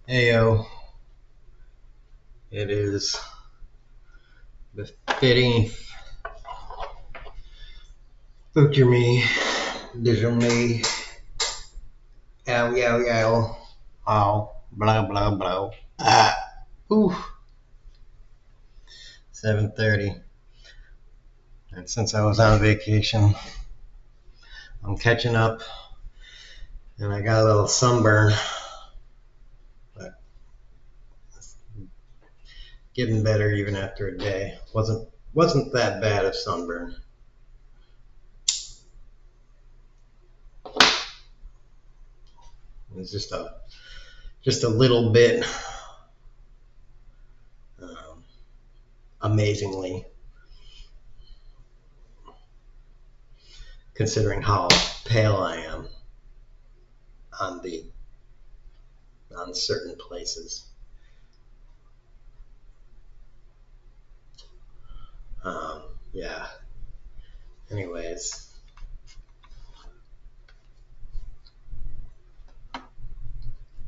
Heyo, it is the 15th me, me, ow, yow, yow, ow, blah, blah, blah. Ah, ooh, 7:30. And since I was on vacation, I'm catching up, and I got a little sunburn, but getting better even after a day. Wasn't that bad of sunburn. It was just a little bit, um, amazingly, considering how pale I am on the on certain places. Yeah. Anyways,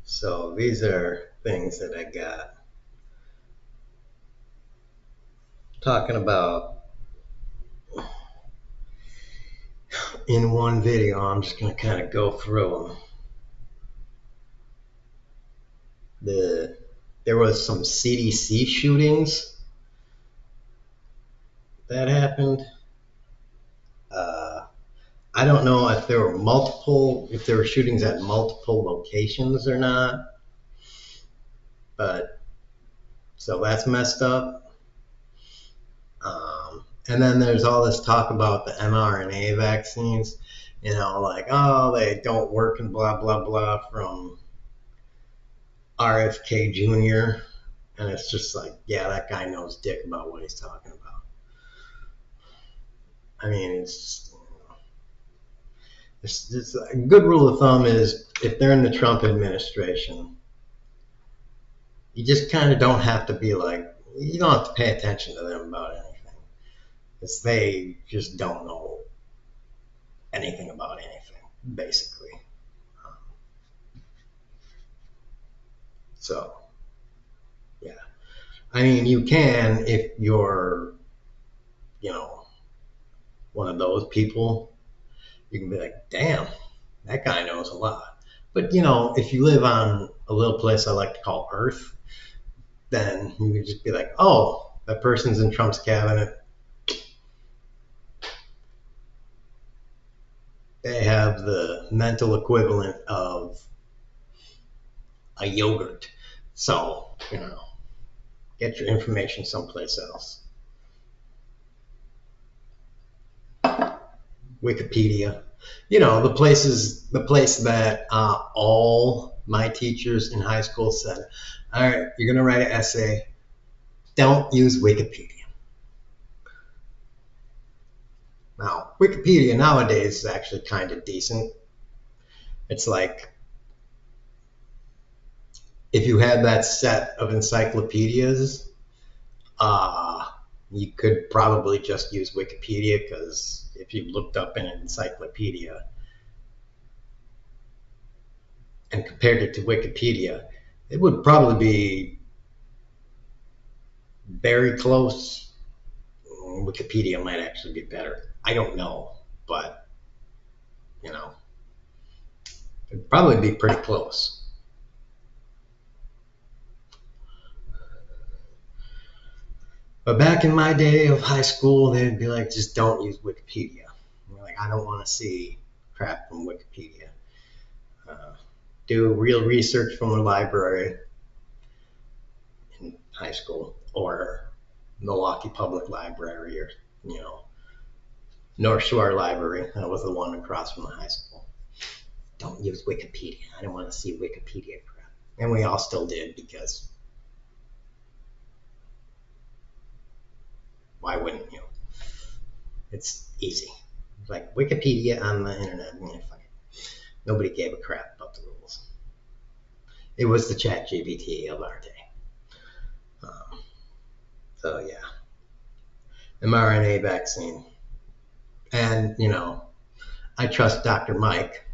so these are things that I got. Talking about in one video, I'm just going to kind of go through them. There was some CDC shootings that happened. Uh, I don't know if if there were shootings at multiple locations or not, but so that's messed up. And then there's all this talk about the mRNA vaccines, like, oh, they don't work and blah, blah, blah from RFK Jr. And it's just like, yeah, that guy knows dick about what he's talking about. I mean, it's a good rule of thumb is if they're in the Trump administration, you just kind of don't have to be like, you don't have to pay attention to them about anything. Because they just don't know anything about anything, basically. So, yeah. I mean, you can if you're, you know, one of those people. You can be like, damn, that guy knows a lot. But, if you live on a little place I like to call Earth, then you can just be like, oh, that person's in Trump's cabinet. They have the mental equivalent of a yogurt. So, get your information someplace else. Wikipedia. The place that all my teachers in high school said, all right, you're going to write an essay. Don't use Wikipedia. Now, Wikipedia nowadays is actually kind of decent. It's like if you had that set of encyclopedias, you could probably just use Wikipedia because if you looked up in an encyclopedia and compared it to Wikipedia, it would probably be very close. Wikipedia might actually be better. I don't know, but it'd probably be pretty close. But back in my day of high school, they'd be like, just don't use Wikipedia. Like, I don't want to see crap from Wikipedia. Do real research from the library in high school or Milwaukee Public Library or, North Shore Library. That was the one across from the high school. Don't use Wikipedia. I don't want to see Wikipedia crap. And we all still did because why wouldn't you? It's easy. It's like Wikipedia on the internet. Nobody gave a crap about the rules. It was the chat GPT of our day. So yeah, mRNA vaccine. And, I trust Dr. Mike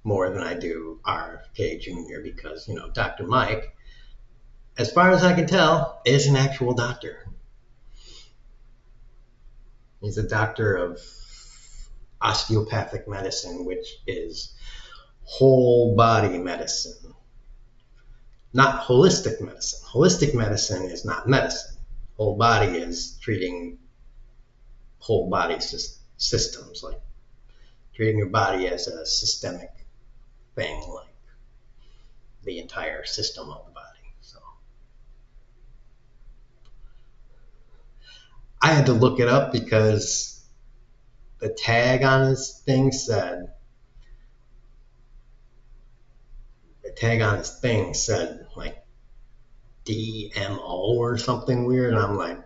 more than I do RFK Jr. because, Dr. Mike, as far as I can tell, is an actual doctor. He's a doctor of osteopathic medicine, which is whole body medicine, not holistic medicine. Holistic medicine is not medicine. Whole body is treating whole body systems, like treating your body as a systemic thing, like the entire system of the body. So I had to look it up because the tag on his thing said, like DMO or something weird, and I'm like,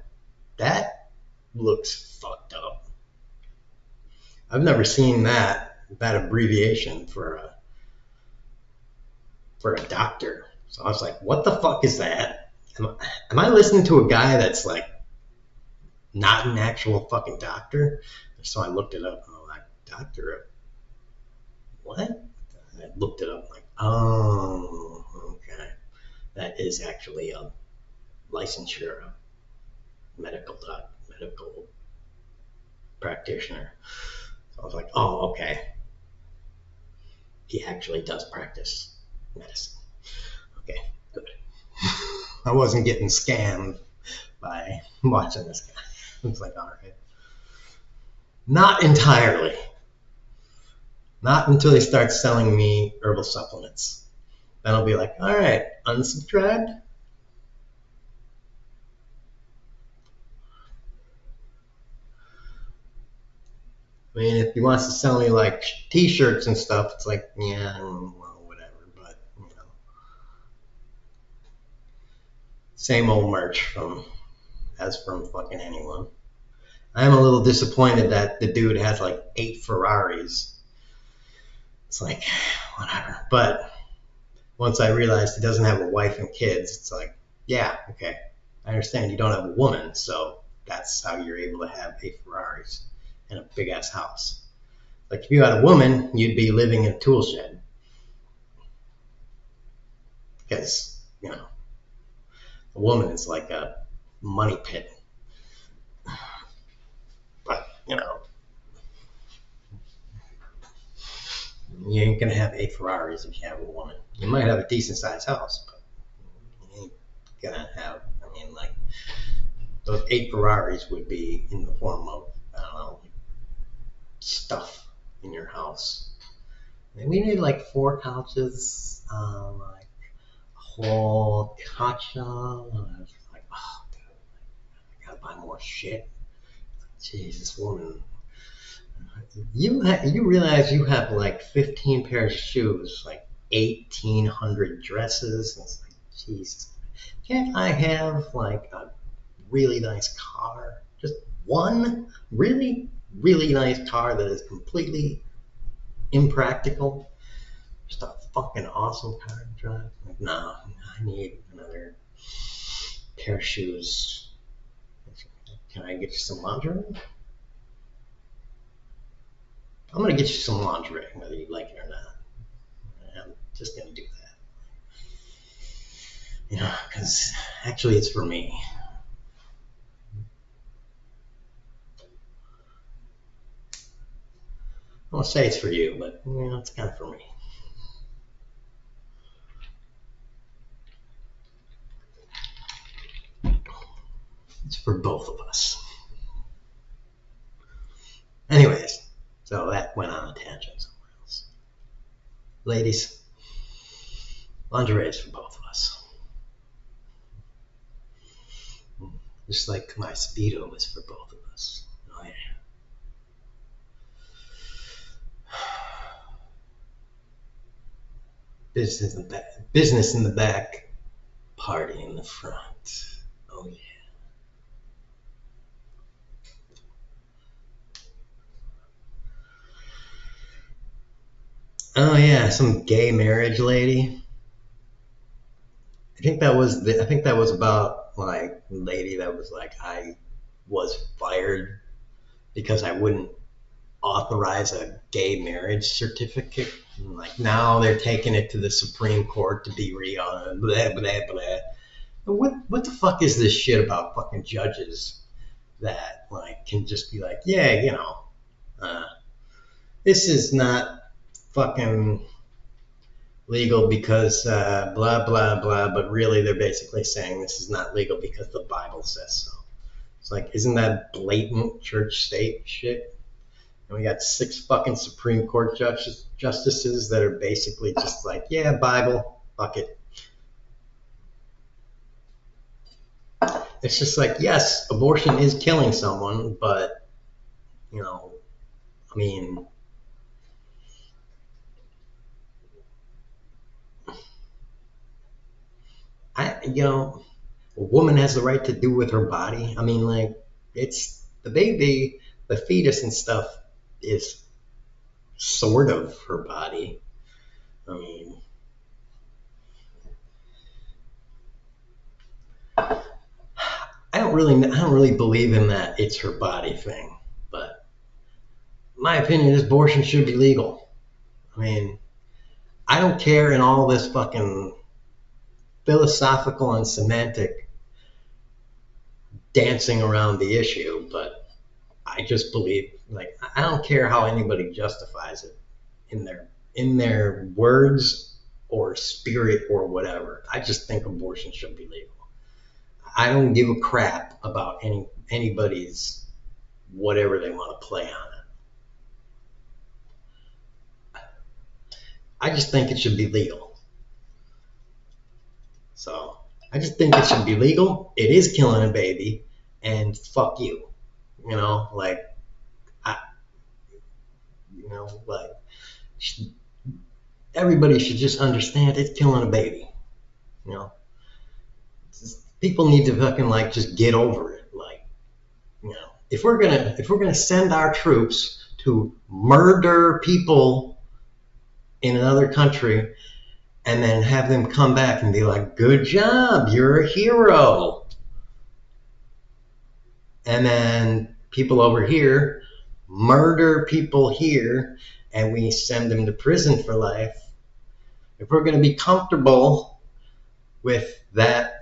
that looks fucked up. I've never seen that abbreviation for a doctor. So I was like, what the fuck is that? Am I listening to a guy that's like not an actual fucking doctor? So I looked it up and I'm like, doctor, what? I looked it up like, oh, okay. That is actually a licensure, a medical practitioner. So I was like, oh, okay. He actually does practice medicine. Okay, good. I wasn't getting scammed by watching this guy. It's like, all right. Not entirely. Not until he starts selling me herbal supplements. Then I'll be like, all right, unsubscribed. I mean, if he wants to sell me like t-shirts and stuff, it's like, yeah, well, whatever. But, same old merch from fucking anyone. I am a little disappointed that the dude has like 8 Ferraris. It's like, whatever. But once I realized he doesn't have a wife and kids, it's like, yeah, okay. I understand you don't have a woman, so that's how you're able to have 8 Ferraris and a big ass house. Like if you had a woman, you'd be living in a tool shed. Because, a woman is like a money pit. But, you ain't gonna have 8 Ferraris if you have a woman. You might have a decent sized house, but you ain't gonna have, like, those 8 Ferraris would be in the form of, I don't know, stuff in your house. And we need like 4 couches, like a whole couch. And I was like, oh, dude, I gotta buy more shit. Jeez, this woman. You realize you have like 15 pairs of shoes, like 1,800 dresses. And it's like, Jesus, can't I have like a really nice car? Just one really, really nice car that is completely impractical. Just a fucking awesome car to drive. Like, no, I need another pair of shoes. Can I get you some lingerie? I'm going to get you some lingerie, whether you like it or not. I'm just going to do that. Because actually it's for me. I won't say it's for you, but it's kind of for me. It's for both of us. Anyways, so that went on a tangent somewhere else. Ladies, lingerie is for both of us. Just like my Speedo is for both of us. Oh, yeah. Business in the back, party in the front. Oh, yeah. Oh yeah, some gay marriage lady. I think that was about like lady that was like, I was fired because I wouldn't authorize a gay marriage certificate. Like now they're taking it to the Supreme Court to be blah blah blah. What the fuck is this shit about fucking judges that like can just be like, yeah, uh, this is not fucking legal because blah blah blah, but really they're basically saying this is not legal because the Bible says so. It's like, isn't that blatant church state shit? And we got 6 fucking Supreme Court justices that are basically just like, yeah, Bible, fuck it. It's just like, yes, abortion is killing someone, but, I mean, a woman has the right to do with her body. I mean, like, it's the baby, the fetus and stuff is sort of her body. I mean, I don't really believe in that it's her body thing, but my opinion is abortion should be legal. I mean, I don't care in all this fucking philosophical and semantic dancing around the issue, but I just believe, like, I don't care how anybody justifies it in their words or spirit or whatever. I just think abortion should be legal. I don't give a crap about anybody's whatever they want to play on it. I just think it should be legal. So I just think it should be legal. It is killing a baby, and fuck you. Like, like, everybody should just understand it's killing a baby. People need to fucking like just get over it. Like, if we're gonna send our troops to murder people in another country and then have them come back and be like, good job, you're a hero. And then people over here murder people here and we send them to prison for life. If we're going to be comfortable with that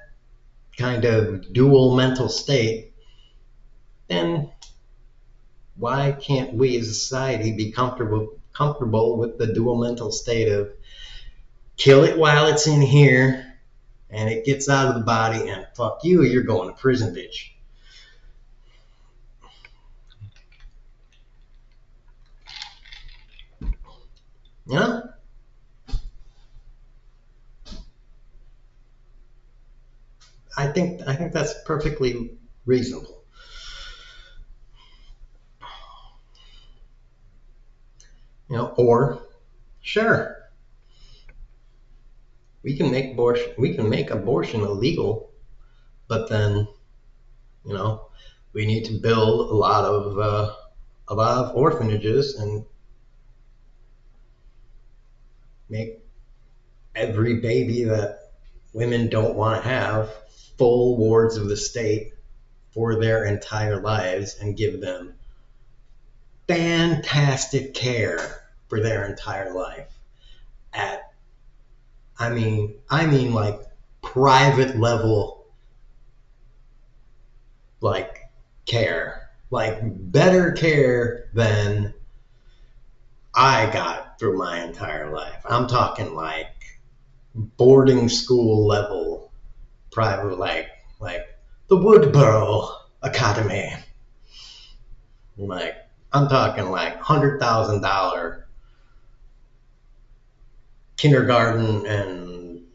kind of dual mental state, then why can't we as a society be comfortable with the dual mental state of kill it while it's in here and it gets out of the body and fuck you, you're going to prison, bitch. I think that's perfectly reasonable. Or sure, we can make abortion illegal, but then we need to build a lot of orphanages and make every baby that women don't want to have full wards of the state for their entire lives and give them fantastic care for their entire life at I mean like private level like care, like better care than I got through my entire life. I'm talking like boarding school level private, like the Woodborough Academy. Like, I'm talking like $100,000 kindergarten and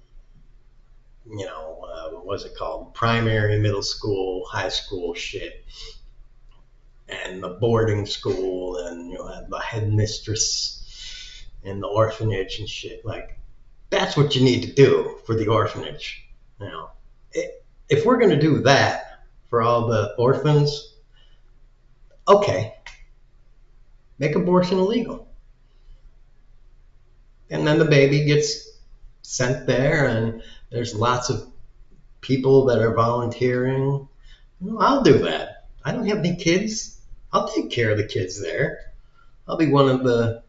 what's it called, primary, middle school, high school shit, and the boarding school, and have the headmistress and the orphanage and shit. Like, that's what you need to do for the orphanage. If we're going to do that for all the orphans, okay, make abortion illegal. And then the baby gets sent there, and there's lots of people that are volunteering. I'll do that. I don't have any kids. I'll take care of the kids there. I'll be one of the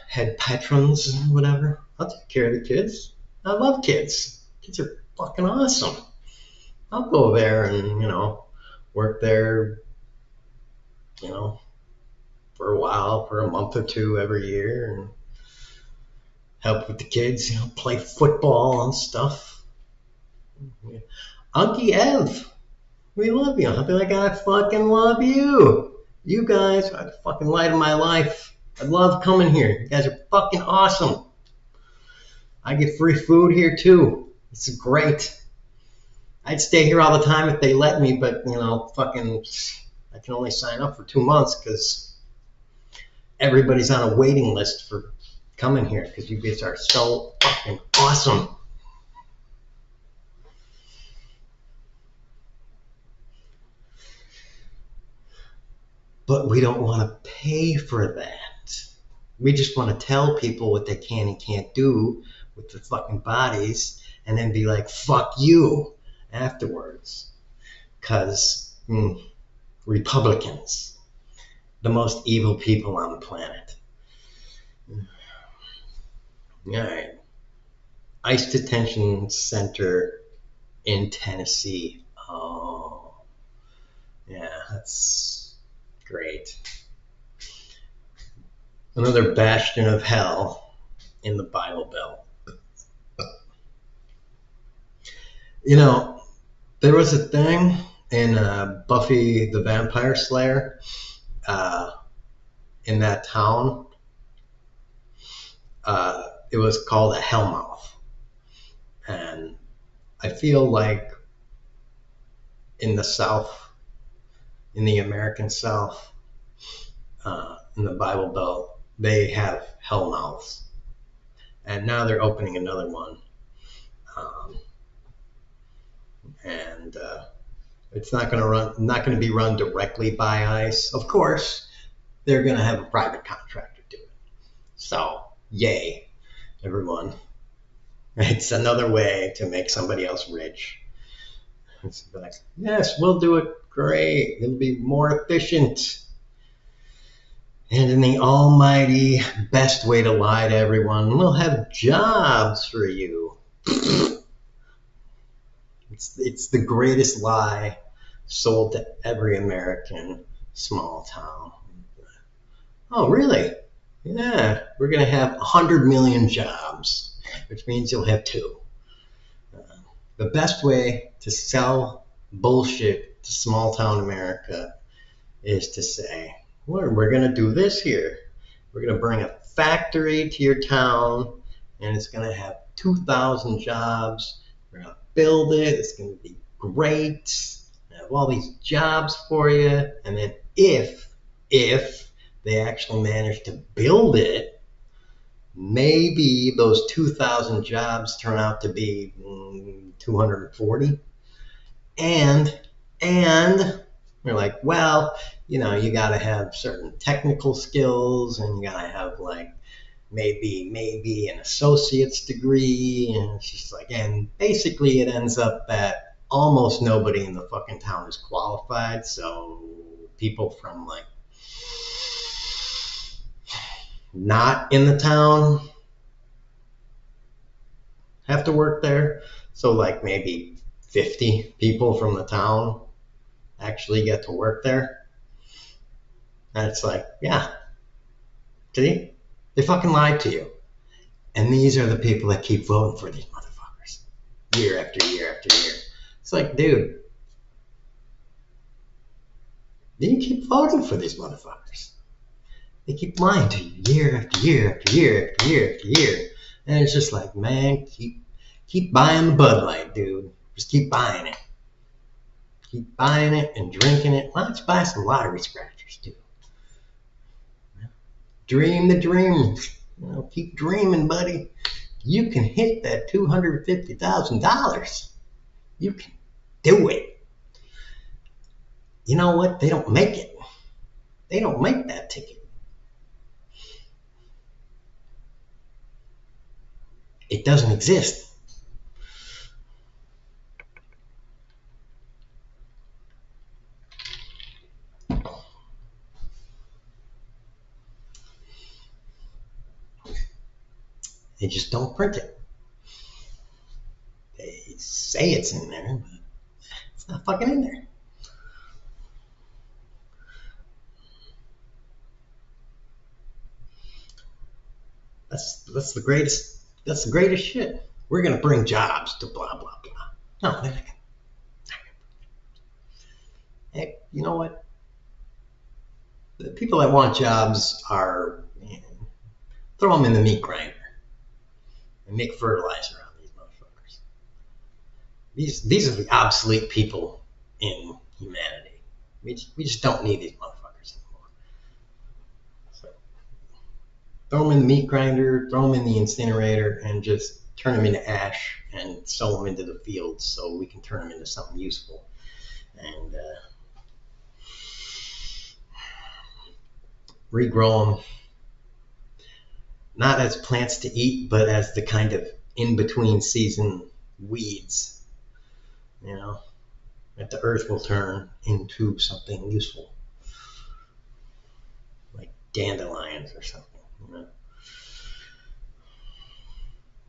head patrons, whatever. I'll take care of the kids. I love kids. Kids are fucking awesome. I'll go there and, work there, you know, for a while, for a month or two every year, and help with the kids, play football and stuff. Unky Ev, we love you. I'll be like, I fucking love you. You guys are the fucking light of my life. I love coming here. You guys are fucking awesome. I get free food here too. It's great. I'd stay here all the time if they let me, but fucking, I can only sign up for 2 months because everybody's on a waiting list for coming here because you guys are so fucking awesome. But we don't want to pay for that. We just want to tell people what they can and can't do with their fucking bodies and then be like, fuck you afterwards. Because Republicans, the most evil people on the planet. All right. ICE detention center in Tennessee. Oh, yeah, that's great. Another bastion of hell in the Bible Belt. There was a thing in Buffy the Vampire Slayer in that town. It was called a Hellmouth. And I feel like in the South, in the American South, in the Bible Belt, they have Hellmouths. And now they're opening another one. And it's not going to be run directly by ICE. Of course, they're going to have a private contractor do it. So, yay, everyone. It's another way to make somebody else rich. It's like, yes, we'll do it. Great. It'll be more efficient. And in the almighty best way to lie to everyone, we'll have jobs for you. It's the greatest lie sold to every American small town. Oh, really? Yeah, we're going to have 100 million jobs, which means you'll have two. The best way to sell bullshit to small town America is to say, well, we're going to do this here. We're going to bring a factory to your town, and it's going to have 2,000 jobs. We're going to build it. It's going to be great. I have all these jobs for you. And then if they actually manage to build it, maybe those 2,000 jobs turn out to be 240. And we're like, well, you got to have certain technical skills, and you got to have like maybe an associate's degree. And it's just like, and basically it ends up that almost nobody in the fucking town is qualified. So people from like not in the town have to work there. So like maybe 50 people from the town actually get to work there. And it's like, yeah, see? They fucking lied to you. And these are the people that keep voting for these motherfuckers. Year after year after year. It's like, dude, you keep voting for these motherfuckers. They keep lying to you year after year after year after year after year. And it's just like, man, keep buying the Bud Light, dude. Just keep buying it. Keep buying it and drinking it. Why don't you buy some lottery scratchers, too? Dream the dream. Keep dreaming, buddy. You can hit that $250,000. You can do it. You know what? They don't make it. They don't make that ticket. It doesn't exist. They just don't print it. They say it's in there, but it's not fucking in there. That's the greatest. That's the greatest shit. We're gonna bring jobs to blah blah blah. No, they're not. Hey, you know what? The people that want jobs are throw them in the meat grinder and make fertilizer on these motherfuckers. These are the obsolete people in humanity. We just don't need these motherfuckers anymore. So throw them in the meat grinder, throw them in the incinerator, and just turn them into ash and sow them into the fields so we can turn them into something useful. And regrow them, not as plants to eat, but as the kind of in-between season weeds, you know, that the earth will turn into something useful, like dandelions or something, you know,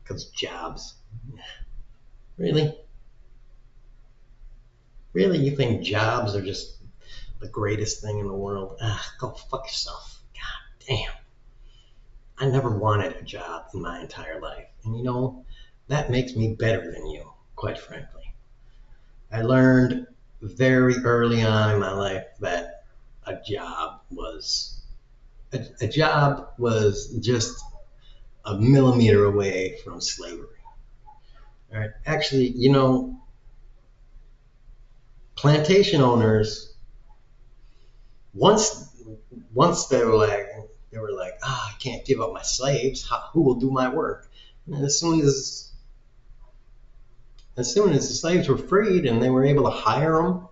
because jobs. Really? Really? You think jobs are just the greatest thing in the world? Go fuck yourself. God damn. I never wanted a job in my entire life. And you know, that makes me better than you, quite frankly. I learned very early on in my life that a job was a job was just a millimeter away from slavery. All right. Actually, you know, plantation owners once they were like, I can't give up my slaves. Who will do my work? And as soon as the slaves were freed and they were able to hire them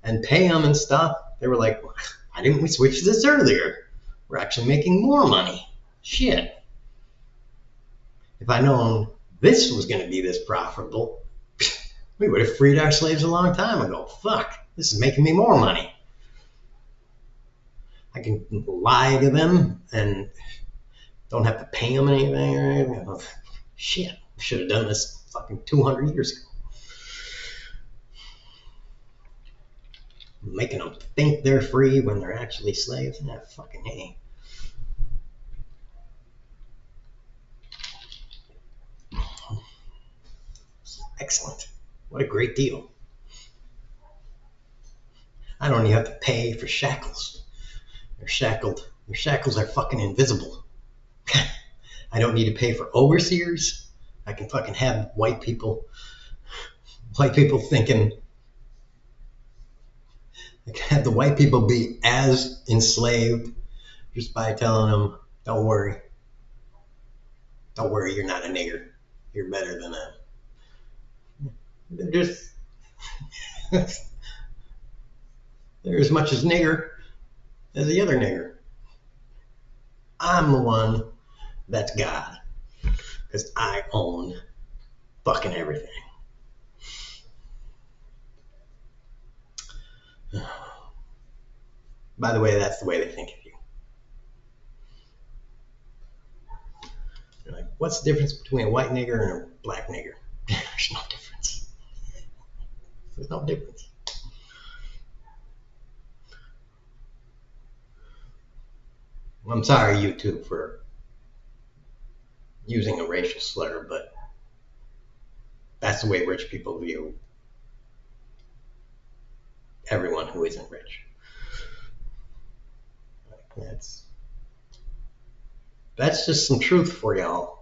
and pay them and stuff, they were like, why didn't we switch this earlier? We're actually making more money. Shit. If I'd known this was going to be this profitable, we would have freed our slaves a long time ago. Fuck, this is making me more money. I can lie to them and don't have to pay them anything or anything. Shit, we should have done this fucking 200 years ago. Making them think they're free when they're actually slaves. Yeah, fucking hey. Excellent. What a great deal. I don't even have to pay for shackles. They're shackled. Their shackles are fucking invisible. I don't need to pay for overseers. I can fucking have white people thinking, I can have the white people be as enslaved just by telling them, don't worry, you're not a nigger. You're better than them. They're just, they're as much as nigger as the other nigger. I'm the one that's God because I own fucking everything. By the way, that's the way they think of you. You're like, what's the difference between a white nigger and a black nigger? There's no difference. There's no difference. I'm sorry, YouTube, for using a racial slur, but that's the way rich people view everyone who isn't rich. That's just some truth for y'all.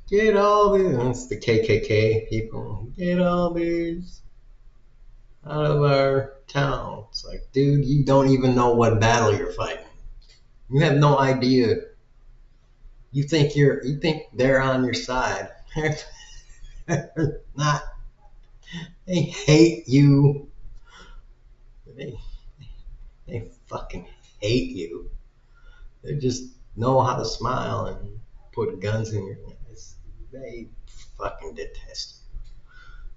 Get all these, it's the KKK people. Get all these out of our town. It's like, dude, you don't even know what battle you're fighting. You have no idea. You think they're on your side. They're not. They hate you. They fucking hate you. They just know how to smile and put guns in your eyes. They fucking detest you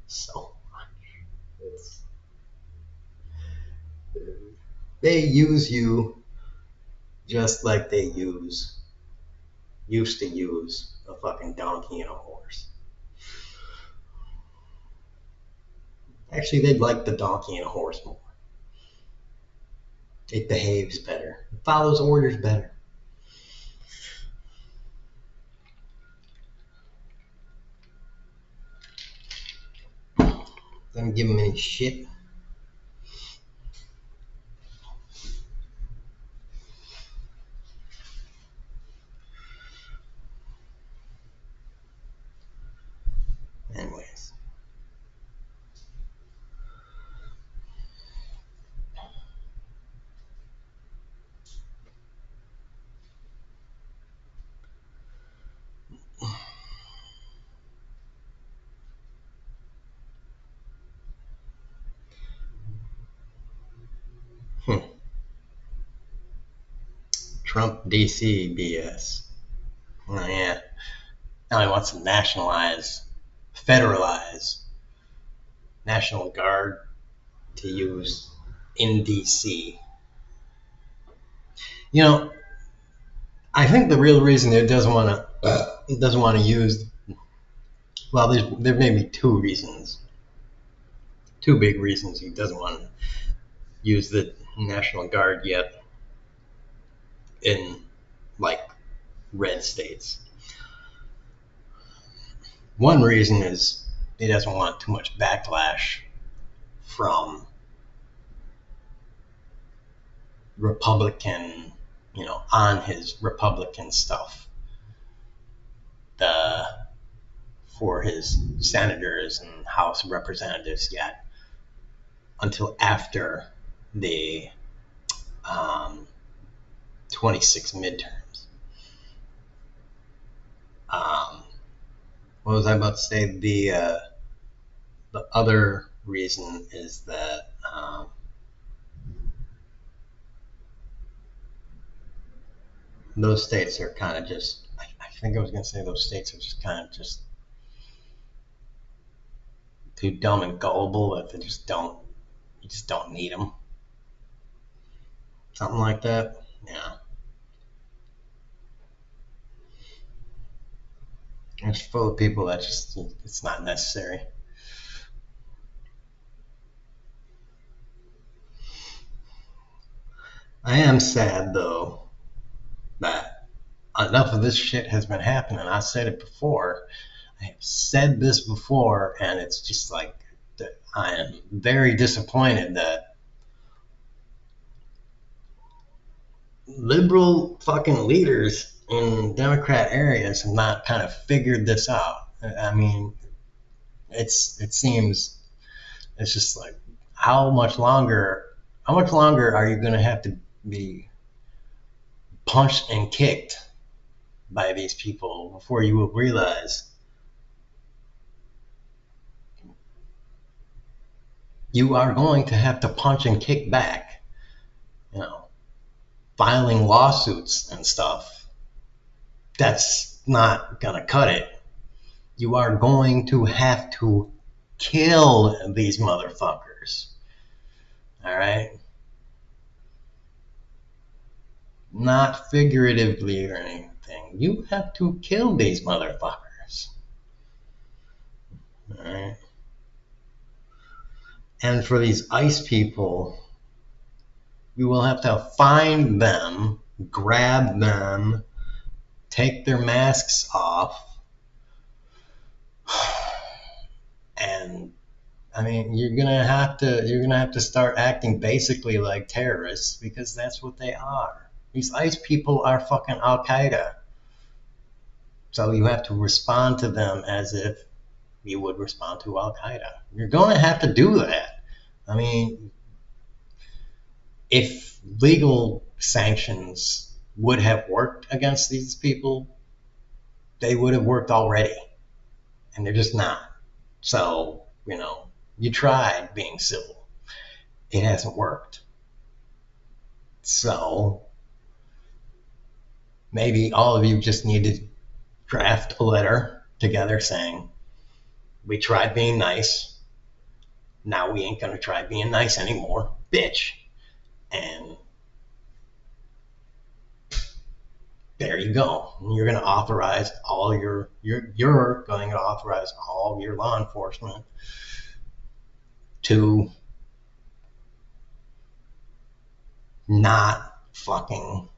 so much. They use you just like they used to use a fucking donkey and a horse. Actually, they'd like the donkey and a horse more. It behaves better. It follows orders better. Doesn't give them any shit. Anyways. Trump DC BS. Oh, yeah. Now he wants to nationalize, federalize National Guard to use in DC. You know, I think the real reason it doesn't want to use, well, there may be two reasons, two big reasons he doesn't want to use the National Guard yet in like red states. One reason is he doesn't want too much backlash from Republican, on his Republican stuff, for his senators and House representatives yet, until after the 26 midterms. What was I about to say? The other reason is that those states are kind of just, I think I was going to say those states are just kind of just too dumb and gullible that you just don't need them. Something like that. Yeah. It's full of people that just, it's not necessary. I am sad though that enough of this shit has been happening. I said it before. I have said this before, and it's just like I am very disappointed that liberal fucking leaders in Democrat areas have not kind of figured this out. I mean, it seems it's just like how much longer are you going to have to be punched and kicked by these people before you will realize you are going to have to punch and kick back, filing lawsuits and stuff. That's not gonna cut it. You are going to have to kill these motherfuckers. All right? Not figuratively or anything. You have to kill these motherfuckers. All right? And for these ICE people, you will have to find them, grab them, take their masks off, and I mean, you're gonna have to start acting basically like terrorists, because that's what they are. These ICE people are fucking Al Qaeda. So you have to respond to them as if you would respond to Al Qaeda. You're gonna have to do that. I mean, if legal sanctions would have worked against these people, they would have worked already. And they're just not. So, you tried being civil. It hasn't worked. So, maybe all of you just need to draft a letter together saying, we tried being nice. Now we ain't going to try being nice anymore, bitch. And there you go. You're going to authorize all you're going to authorize all your law enforcement to not fucking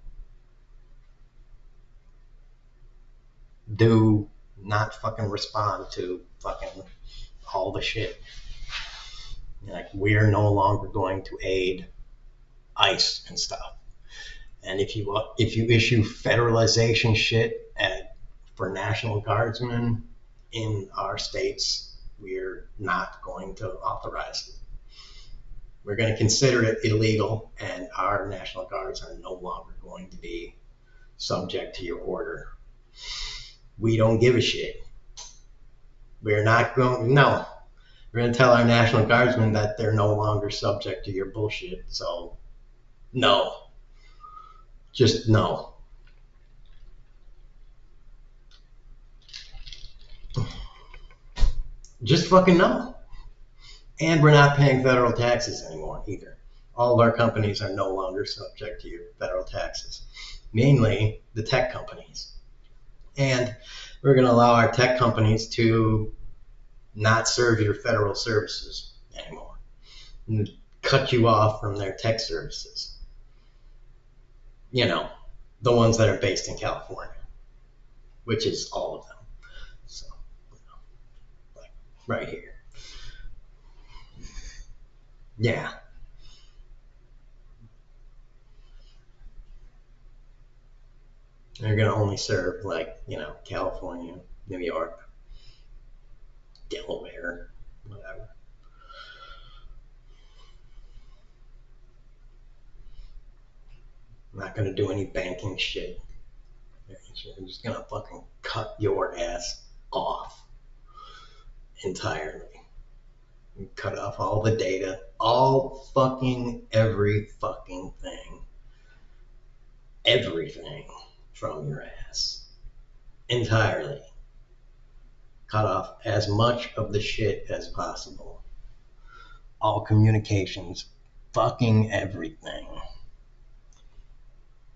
respond to fucking all the shit. Like, we're no longer going to aid ICE and stuff. And if you issue federalization shit for National Guardsmen in our states, we're not going to authorize it. We're going to consider it illegal, and our National Guards are no longer going to be subject to your order. We don't give a shit. We're not going, no. We're going to tell our National Guardsmen that they're no longer subject to your bullshit. So, no. Just no. Just fucking no. And we're not paying federal taxes anymore either. All of our companies are no longer subject to your federal taxes, mainly the tech companies. And we're going to allow our tech companies to not serve your federal services anymore, and cut you off from their tech services. You know, the ones that are based in California, which is all of them. So, like right here. Yeah. They're going to only serve, like, California, New York, Delaware, whatever. I'm not going to do any banking shit. I'm just going to fucking cut your ass off entirely. Cut off all the data, all fucking every fucking thing. Everything from your ass. Entirely. Cut off as much of the shit as possible. All communications. Fucking everything.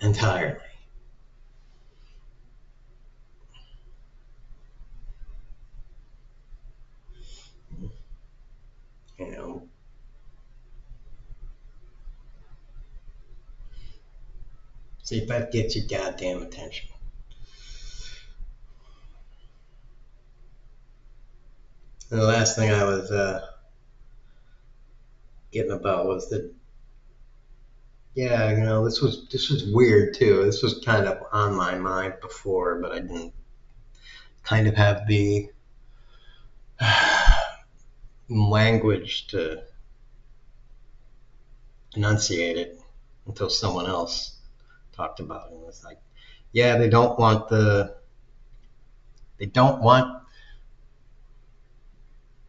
Entirely. You know. See if that gets your goddamn attention. And the last thing I was getting about was that, this was weird too. This was kind of on my mind before, but I didn't kind of have the language to enunciate it until someone else talked about it. And it's like, yeah, they don't want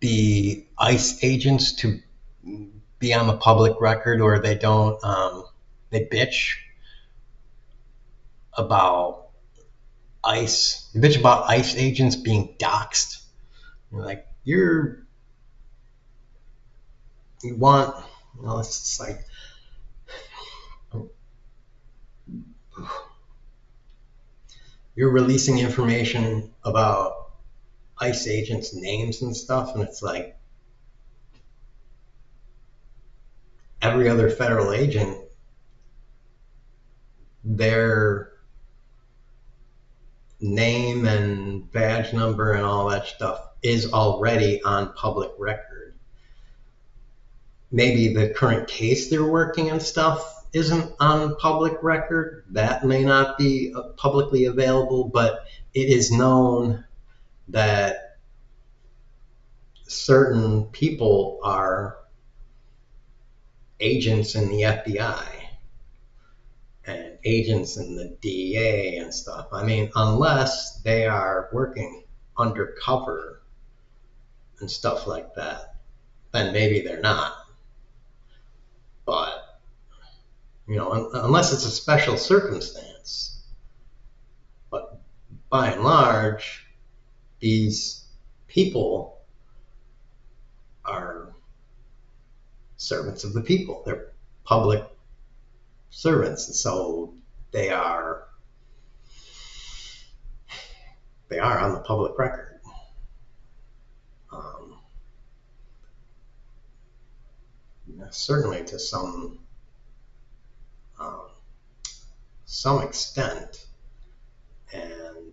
the ICE agents to be on the public record, or they don't, they bitch about ICE agents being doxxed. You're like, you want, it's just like, you're releasing information about ICE agents' names and stuff, and it's like, every other federal agent, their name and badge number and all that stuff is already on public record. Maybe the current case they're working and stuff isn't on public record. That may not be publicly available, but it is known that certain people are agents in the FBI and agents in the DEA and stuff. I mean, unless they are working undercover and stuff like that, then maybe they're not. But, unless it's a special circumstance. But by and large, these people are servants of the people. They're public servants, and so they are They are on the public record. Certainly to um, some extent, and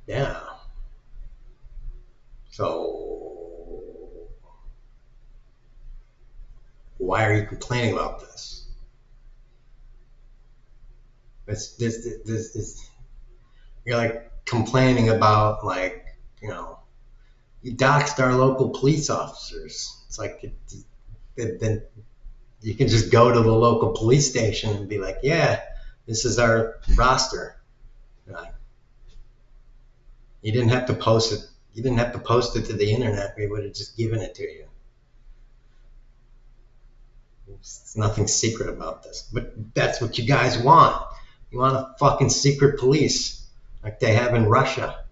yeah. So why are you complaining about this? This is, you're like complaining about, like, you know, you doxed our local police officers. It's like then you can just go to the local police station and be like, yeah, this is our roster. Like, you didn't have to post it. You didn't have to post it to the internet. We would have just given it to you. There's nothing secret about this. But that's what you guys want. You want a fucking secret police like they have in Russia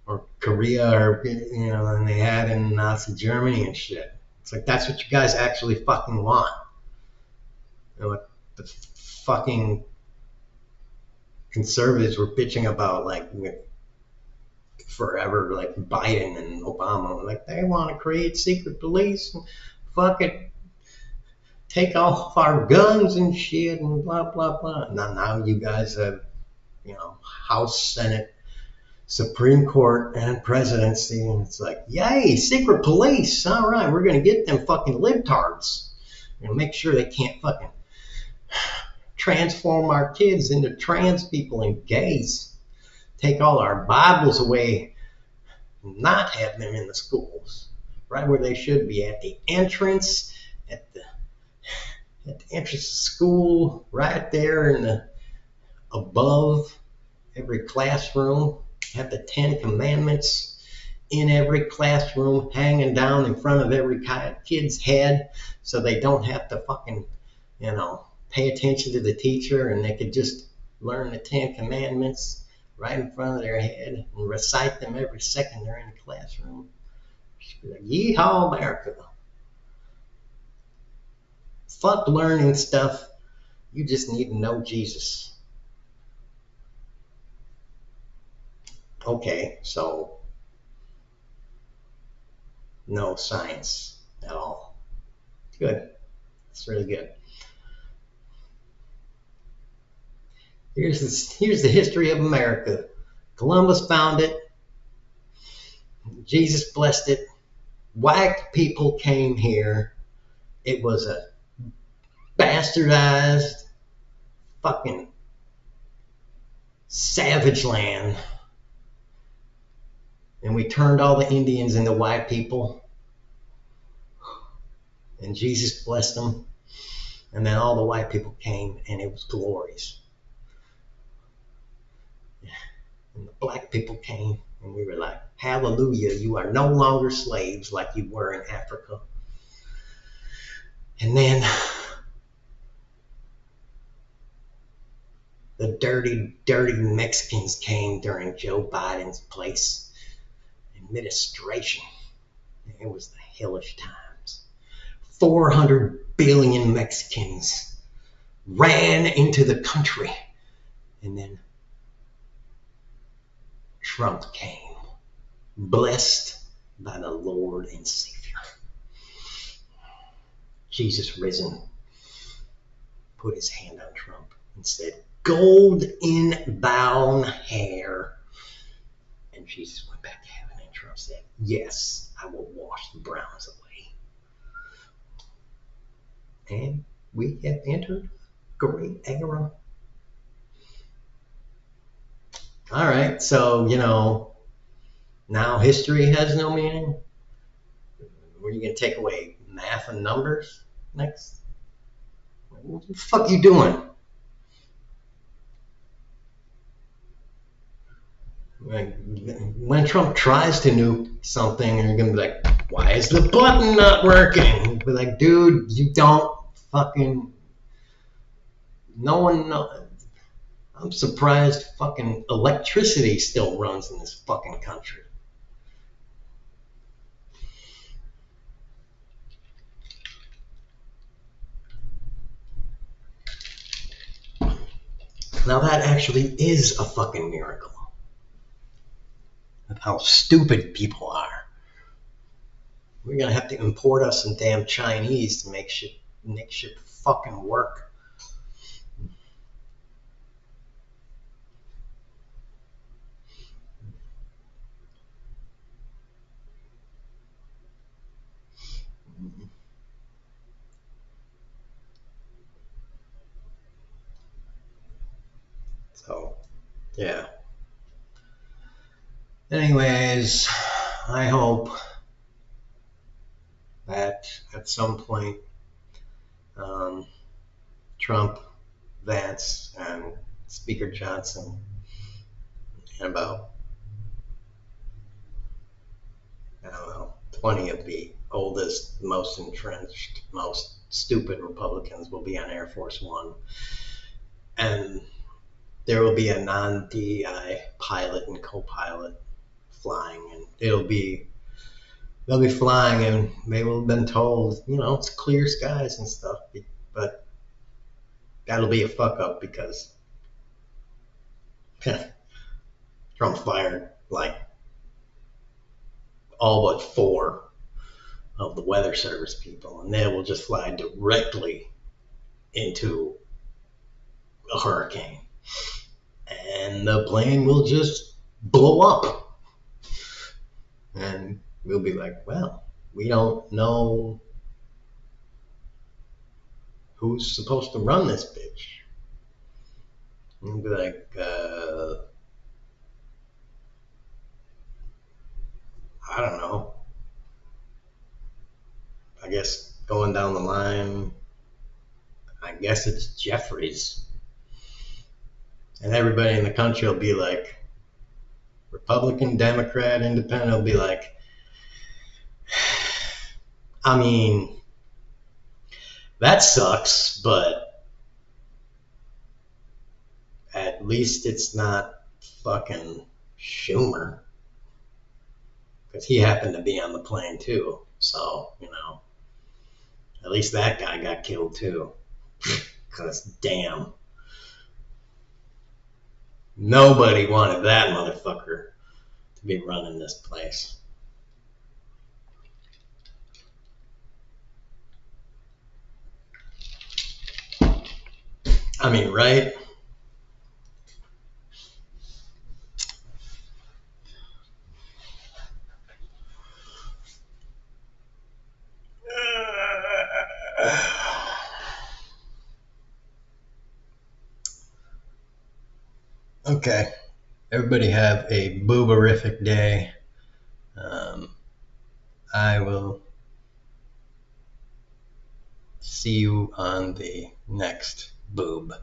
or Korea, or, you know, and they had in Nazi Germany and shit. It's like, that's what you guys actually fucking want. You know, what the fucking conservatives were bitching about, like, forever, like Biden and Obama, like, they want to create secret police and fucking take off our guns and shit and blah blah blah. Now you guys have, you know, House, Senate, Supreme Court, and presidency, and it's like, yay, secret police. All right, we're gonna get them fucking libtards. We're gonna make sure they can't fucking transform our kids into trans people and gays. Take all our Bibles away, not have them in the schools, right where they should be, at the entrance, at the entrance of school, right there in the above every classroom. Have the 10 Commandments in every classroom, hanging down in front of every kid's head, so they don't have to fucking, you know, pay attention to the teacher, and they could just learn the 10 Commandments right in front of their head and recite them every second they're in the classroom. Like, yeehaw, America. Fuck learning stuff. You just need to know Jesus. Okay, so no science at all. Good. It's really good. Here's the history of America. Columbus found it. Jesus blessed it. White people came here. It was a bastardized fucking savage land. And we turned all the Indians into white people. And Jesus blessed them. And then all the white people came, and it was glorious. And the black people came, and we were like, hallelujah, you are no longer slaves like you were in Africa. And then the dirty, dirty Mexicans came during Joe Biden's place administration. It was the hellish times. 400 billion Mexicans ran into the country, and then Trump came, blessed by the Lord and Savior. Jesus risen, put his hand on Trump and said, gold in thine hair. And Jesus went back to heaven, and Trump said, yes, I will wash the browns away. And we have entered a great era. All right, so, you know, now history has no meaning. Were you going to take away math and numbers next? What the fuck are you doing? When Trump tries to nuke something, and you're going to be like, why is the button not working? You'll be like, dude, you don't fucking... No one knows. I'm surprised fucking electricity still runs in this fucking country. Now that actually is a fucking miracle of how stupid people are. We're gonna have to import us some damn Chinese to make shit fucking work. So, yeah. Anyways, I hope that at some point, um, Trump, Vance, and Speaker Johnson, and about, I don't know, 20 of the oldest, most entrenched, most stupid Republicans will be on Air Force One. And there will be a non-DEI pilot and co-pilot flying, and they'll be flying, and they will have been told, it's clear skies and stuff, but that'll be a fuck up because Trump fired like all but 4 of the weather service people, and they will just fly directly into a hurricane, and the plane will just blow up, and we'll be like, well, we don't know who's supposed to run this bitch. And we'll be like, I don't know. I guess going down the line, I guess it's Jeffries. And everybody in the country will be like, Republican, Democrat, Independent will be like, I mean, that sucks, but at least it's not fucking Schumer. Because he happened to be on the plane too. So, at least that guy got killed too. Because damn. Nobody wanted that motherfucker to be running this place. I mean, right? Okay. Everybody have a booberific day. I will see you on the next boob.